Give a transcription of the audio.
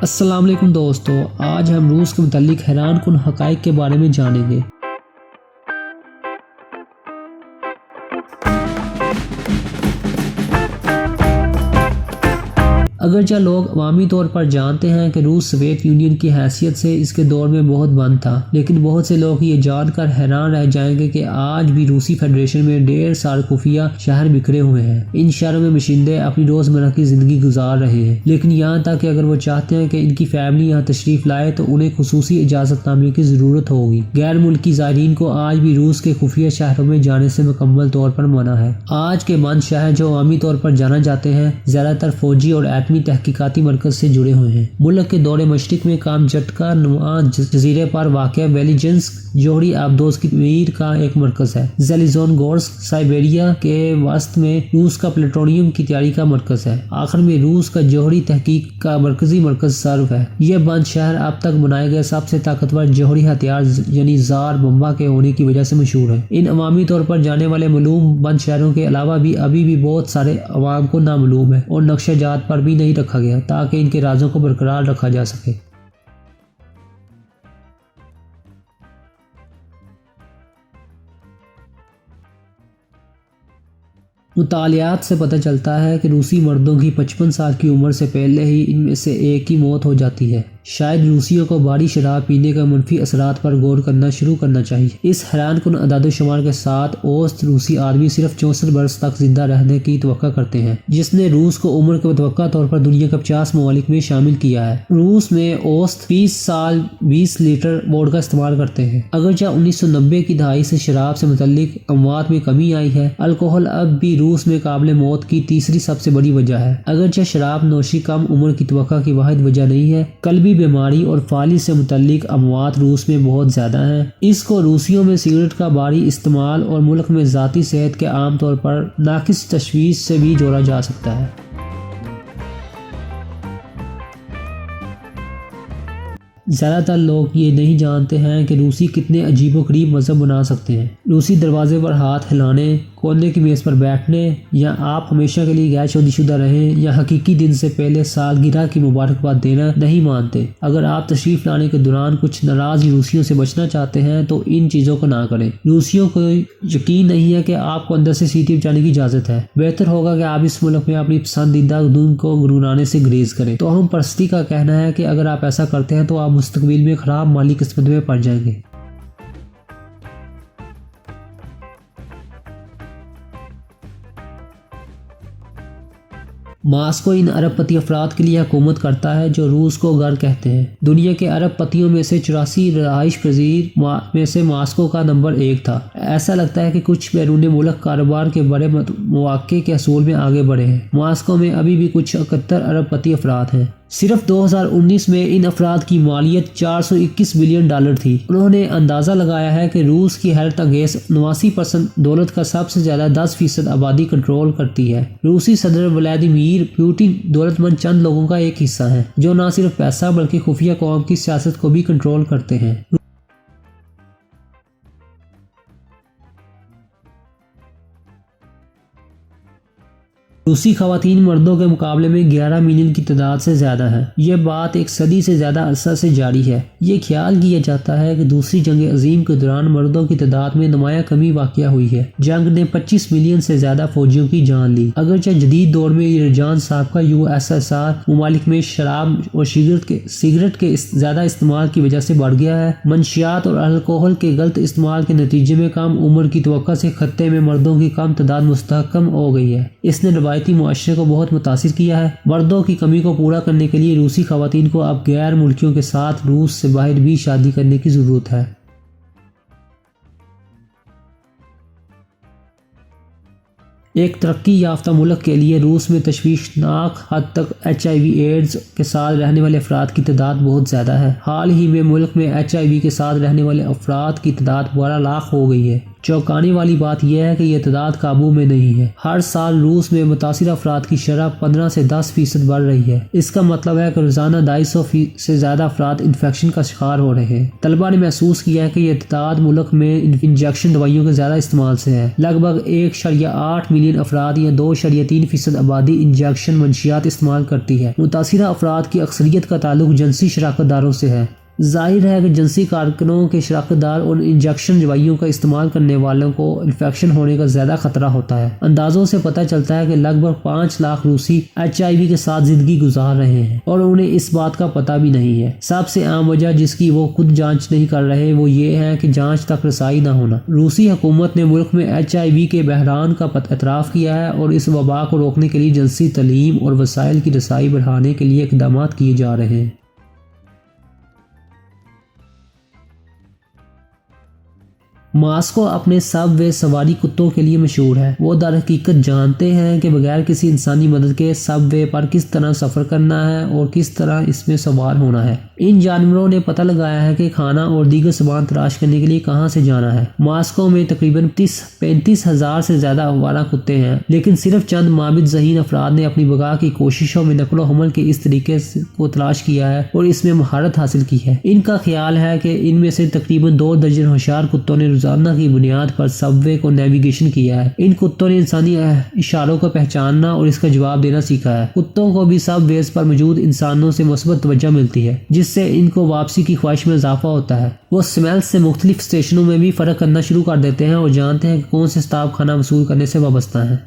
السلام علیکم دوستو، آج ہم روس کے متعلق حیران کن حقائق کے بارے میں جانیں گے۔ اگرچہ لوگ عوامی طور پر جانتے ہیں کہ روس سوویت یونین کی حیثیت سے اس کے دور میں بہت بند تھا، لیکن بہت سے لوگ یہ جان کر حیران رہ جائیں گے کہ آج بھی روسی فیڈریشن میں 1.5 سال خفیہ شہر بکھرے ہوئے ہیں۔ ان شہروں میں باشندے اپنی روزمرہ کی زندگی گزار رہے ہیں، لیکن یہاں تک کہ اگر وہ چاہتے ہیں کہ ان کی فیملی یہاں تشریف لائے تو انہیں خصوصی اجازت نامے کی ضرورت ہوگی۔ غیر ملکی زائرین کو آج بھی روس کے خفیہ شہروں میں جانے سے مکمل طور پر منع ہے۔ آج کے بند شہر جو عوامی طور پر جانا جاتے ہیں، زیادہ تر فوجی اور ایٹمی تحقیقاتی مرکز سے جڑے ہوئے ہیں۔ ملک کے دور مشرق میں کامچٹکا نما جزیرے پر واقع ویلیجنسک جوہری آبدوز کی تعمیر کا ایک مرکز ہے۔ زیلیزونگورسک سائبیریا کے وسط میں روس کا پلیٹونیم کی تیاری کا مرکز ہے۔ آخر میں روس کا جوہری تحقیق کا مرکزی مرکز سرو ہے۔ یہ بند شہر اب تک بنائے گئے سب سے طاقتور جوہری ہتھیار یعنی زار بمبا کے ہونے کی وجہ سے مشہور ہے۔ ان عوامی طور پر جانے والے معلوم بند شہروں کے علاوہ بھی ابھی بھی بہت سارے عوام کو نامعلوم ہے اور نقشہ جات پر بھی نہیں رکھا گیا تاکہ ان کے رازوں کو برقرار رکھا جا سکے۔ مطالعات سے پتہ چلتا ہے کہ روسی مردوں کی 55 سال کی عمر سے پہلے ہی ان میں سے ایک کی موت ہو جاتی ہے۔ شاید روسیوں کو بھاری شراب پینے کا منفی اثرات پر غور کرنا شروع کرنا چاہیے۔ اس حیران کن اعداد و شمار کے ساتھ اوسط روسی آدمی صرف 64 برس تک زندہ رہنے کی توقع کرتے ہیں، جس نے روس کو عمر کے متوقع طور پر دنیا کے 50 ممالک میں شامل کیا ہے۔ روس میں اوسط 20 سال 20 لیٹر ووڈکا استعمال کرتے ہیں۔ اگرچہ 1990 کی دہائی سے شراب سے متعلق اموات میں کمی آئی ہے، الکوہل اب بھی روس میں قابل موت کی تیسری سب سے بڑی وجہ ہے۔ اگرچہ شراب نوشی کم عمر کی توقع کی واحد وجہ نہیں ہے، قلبی بیماری اور فالج سے متعلق اموات روس میں بہت زیادہ ہیں۔ اس کو روسیوں میں سگریٹ کا بھاری استعمال اور ملک میں ذاتی صحت کے عام طور پر ناقص تشویش سے بھی جوڑا جا سکتا ہے۔ زیادہ تر لوگ یہ نہیں جانتے ہیں کہ روسی کتنے عجیب و غریب مذہب بنا سکتے ہیں۔ روسی دروازے پر ہاتھ ہلانے، کونے کی میز پر بیٹھنے، یا آپ ہمیشہ کے لیے غیر شادی شدہ رہیں، یا حقیقی دن سے پہلے سالگرہ کی مبارکباد دینا نہیں مانتے۔ اگر آپ تشریف لانے کے دوران کچھ ناراض روسیوں سے بچنا چاہتے ہیں تو ان چیزوں کو نہ کریں۔ روسیوں کو یقین نہیں ہے کہ آپ کو اندر سے سیٹی بچانے کی اجازت ہے۔ بہتر ہوگا کہ آپ اس ملک میں اپنی پسندیدہ دن کو گنگنانے سے گریز کریں۔ توہم پرستی کا کہنا ہے کہ اگر آپ ایسا کرتے ہیں تو آپ مستقبل میں خراب مالی قسمت میں پڑ جائیں گے۔ ماسکو ان ارب پتی افراد کے لیے حکومت کرتا ہے جو روس کو گھر کہتے ہیں۔ دنیا کے ارب پتیوں میں سے 84 رہائش پذیر میں سے ماسکو کا نمبر 1 تھا۔ ایسا لگتا ہے کہ کچھ بیرون ملک کاروبار کے بڑے مواقع کے حصول میں آگے بڑھے ہیں۔ ماسکو میں ابھی بھی کچھ 71 ارب پتی افراد ہیں۔ صرف 2019 میں ان افراد کی مالیت $421 بلین تھی۔ انہوں نے اندازہ لگایا ہے کہ روس کی حیرت انگیز 89% دولت کا سب سے زیادہ 10% آبادی کنٹرول کرتی ہے۔ روسی صدر ولادیمیر پوٹن دولت مند چند لوگوں کا ایک حصہ ہیں جو نہ صرف پیسہ بلکہ خفیہ قوم کی سیاست کو بھی کنٹرول کرتے ہیں۔ روسی خواتین مردوں کے مقابلے میں 11 ملین کی تعداد سے زیادہ ہیں۔ یہ بات ایک صدی سے زیادہ عرصہ سے جاری ہے۔ یہ خیال کیا جاتا ہے کہ دوسری جنگ عظیم کے دوران مردوں کی تعداد میں نمایاں کمی واقع ہوئی ہے۔ جنگ نے 25 ملین سے زیادہ فوجیوں کی جان لی۔ اگرچہ جدید دور میں یہ رجحان سابقہ USSR ممالک میں شراب اور سگریٹ کے زیادہ استعمال کی وجہ سے بڑھ گیا ہے، منشیات اور الکوہل کے غلط استعمال کے نتیجے میں کم عمر کی توقع سے خطے میں مردوں کی کم تعداد مستحکم ہو گئی ہے۔ اس نے روایتی معاشرے کو بہت متاثر کیا ہے۔ مردوں کی کمی کو پورا کرنے کے لیے روسی خواتین کو اب غیر ملکیوں کے ساتھ روس سے باہر بھی شادی کرنے کی ضرورت ہے۔ ایک ترقی یافتہ ملک کے لیے روس میں تشویشناک حد تک HIV ایڈز کے ساتھ رہنے والے افراد کی تعداد بہت زیادہ ہے۔ حال ہی میں ملک میں HIV کے ساتھ رہنے والے افراد کی تعداد 12 لاکھ ہو گئی ہے۔ چونکانے والی بات یہ ہے کہ یہ تعداد قابو میں نہیں ہے۔ ہر سال روس میں متاثرہ افراد کی شرح 15 سے 10% بڑھ رہی ہے۔ اس کا مطلب ہے کہ روزانہ 250 سے زیادہ افراد انفیکشن کا شکار ہو رہے ہیں۔ طلبہ نے محسوس کیا ہے کہ یہ تعداد ملک میں انجیکشن دوائیوں کے زیادہ استعمال سے ہے۔ لگ بھگ 1.8 ملین افراد یا 2.3% آبادی انجیکشن منشیات استعمال کرتی ہے۔ متاثرہ افراد کی اکثریت کا تعلق جنسی شراکت داروں سے ہے۔ ظاہر ہے کہ جنسی کارکنوں کے شراکت دار اور انجیکشن دوائیوں کا استعمال کرنے والوں کو انفیکشن ہونے کا زیادہ خطرہ ہوتا ہے۔ اندازوں سے پتہ چلتا ہے کہ لگ بھگ 5 لاکھ روسی HIV کے ساتھ زندگی گزار رہے ہیں اور انہیں اس بات کا پتہ بھی نہیں ہے۔ سب سے عام وجہ جس کی وہ خود جانچ نہیں کر رہے وہ یہ ہے کہ جانچ تک رسائی نہ ہونا۔ روسی حکومت نے ملک میں HIV کے بحران کا اعتراف کیا ہے اور اس وبا کو روکنے کے لیے جنسی تعلیم اور وسائل کی رسائی بڑھانے کے لیے اقدامات کیے جا رہے ہیں۔ ماسکو اپنے سب وے سواری کتوں کے لیے مشہور ہے۔ وہ در حقیقت جانتے ہیں کہ بغیر کسی انسانی مدد کے سب وے پر کس طرح سفر کرنا ہے اور کس طرح اس میں سوار ہونا ہے۔ ان جانوروں نے پتہ لگایا ہے کہ کھانا اور دیگر سامان تلاش کرنے کے لیے کہاں سے جانا ہے۔ ماسکو میں تقریباً 35,000 سے زیادہ آوارہ کتے ہیں، لیکن صرف چند مابعد ذہین افراد نے اپنی بقا کی کوششوں میں نقل و حمل کے اس طریقے کو تلاش کیا ہے اور اس میں مہارت حاصل کی ہے۔ ان کا خیال ہے کہ ان میں سے تقریباً 2 درجن ہوشیار کتوں نے روزانہ کی بنیاد پر سب وے کو نیویگیشن کیا ہے۔ ان کتوں نے انسانی اشاروں کو پہچاننا اور اس کا جواب دینا سیکھا ہے۔ کتوں کو بھی سب ویز پر موجود انسانوں سے مثبت توجہ ملتی ہے، جس سے ان کو واپسی کی خواہش میں اضافہ ہوتا ہے۔ وہ سمیلز سے مختلف اسٹیشنوں میں بھی فرق کرنا شروع کر دیتے ہیں اور جانتے ہیں کہ کون سے اسٹاپ کھانا وصول کرنے سے وابستہ ہیں۔